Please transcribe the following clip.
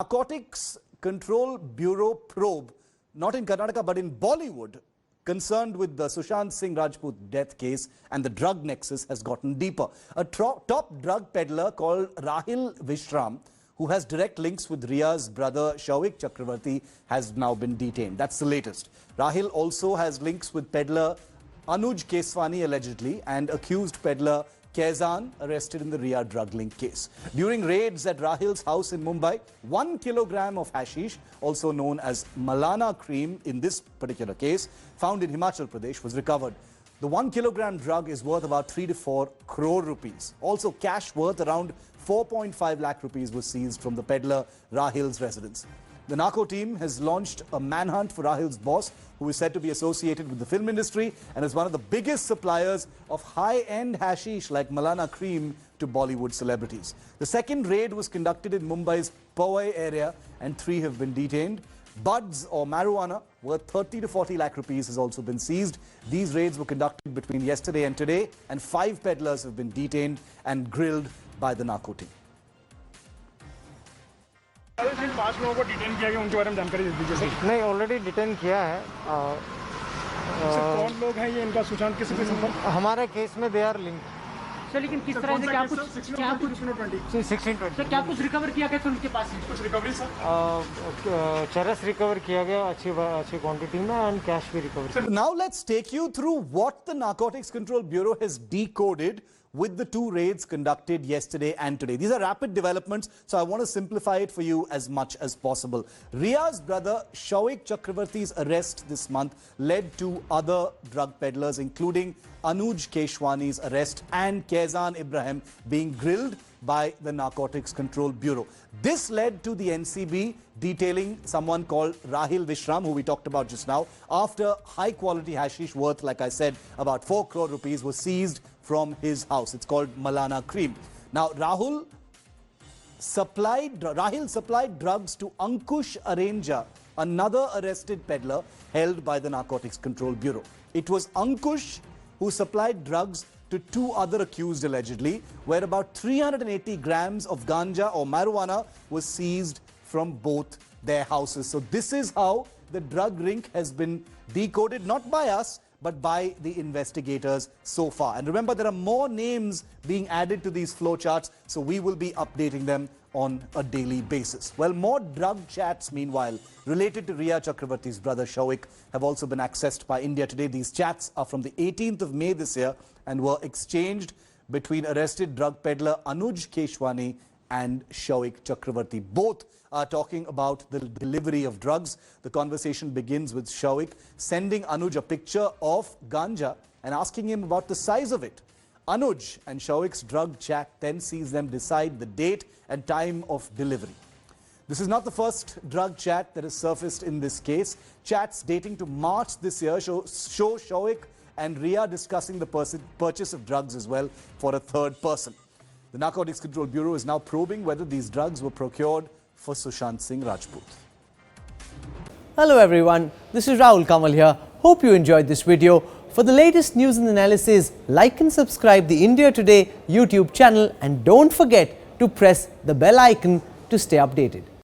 Narcotics Control Bureau probe, not in Karnataka but in Bollywood, concerned with the Sushant Singh Rajput death case and the drug nexus has gotten deeper. A top drug peddler called Rahil Vishram, who has direct links with Ria's brother Shawik Chakravarti, has now been detained. That's the latest. Rahil also has links with peddler Anuj Keswani allegedly and accused peddler Kaizan arrested in the Ria drug link case. During raids at Rahil's house in Mumbai, 1 kilogram of hashish, also known as Malana cream in this particular case, found in Himachal Pradesh was recovered. The 1 kilogram drug is worth about 3 to 4 crore rupees. Also, cash worth around 4.5 lakh rupees was seized from the peddler Rahil's residence. The narco team has launched a manhunt for Rahil's boss, who is said to be associated with the film industry and is one of the biggest suppliers of high-end hashish like Malana cream to Bollywood celebrities. The second raid was conducted in Mumbai's Powai area and 3 have been detained. Buds or marijuana worth 30 to 40 lakh rupees has also been seized. These raids were conducted between yesterday and today, and 5 peddlers have been detained and grilled by the narco team. 5 लोगों को detain किया गया, उनके बारे में जानकारी दे दीजिए sir. नहीं, ऑलरेडी डिटेन किया है। कौन लोग हैं ये, इनका सुशांत किसी के संपर्क? हमारे केस में दे आर लिंक। सर लेकिन किस तरह से क्या कुछ 1620 सर क्या कुछ रिकवर किया गया उनके पास से? कुछ रिकवरी सर? चरस रिकवर किया गया अच्छी क्वांटिटी में एंड कैश भी recover. Now let's take you through what the Narcotics Control Bureau has decoded with the 2 raids conducted yesterday and today. These are rapid developments, so I want to simplify it for you as much as possible. Ria's brother Shawik Chakravarti's arrest this month led to other drug peddlers, including Anuj Keswani's arrest and Kaizan Ibrahim being grilled by the Narcotics Control Bureau. This led to the NCB detailing someone called Rahil Vishram, who we talked about just now, after high-quality hashish worth, like I said, about 4 crore rupees was seized from his house. It's called Malana cream. Now, Rahil supplied drugs to Ankush Arenja, another arrested peddler held by the Narcotics Control Bureau. It was Ankush who supplied drugs to 2 other accused allegedly, where about 380 grams of ganja or marijuana was seized from both their houses. So this is how the drug ring has been decoded, not by us, but by the investigators so far. And remember, there are more names being added to these flowcharts, so we will be updating them on a daily basis. Well, more drug chats, meanwhile, related to Ria Chakravarti's brother Shawik have also been accessed by India Today. These chats are from the 18th of May this year and were exchanged between arrested drug peddler Anuj Keswani and Shawik Chakravarti. Both are talking about the delivery of drugs. The conversation begins with Shawik sending Anuj a picture of ganja and asking him about the size of it. Anuj and Shawik's drug chat then sees them decide the date and time of delivery. This is not the first drug chat that has surfaced in this case. Chats dating to March this year show Shawik and Ria discussing the purchase of drugs as well for a third person. The Narcotics Control Bureau is now probing whether these drugs were procured for Sushant Singh Rajput. Hello everyone, this is Rahul Kamal here. Hope you enjoyed this video. For the latest news and analysis, like and subscribe the India Today YouTube channel and don't forget to press the bell icon to stay updated.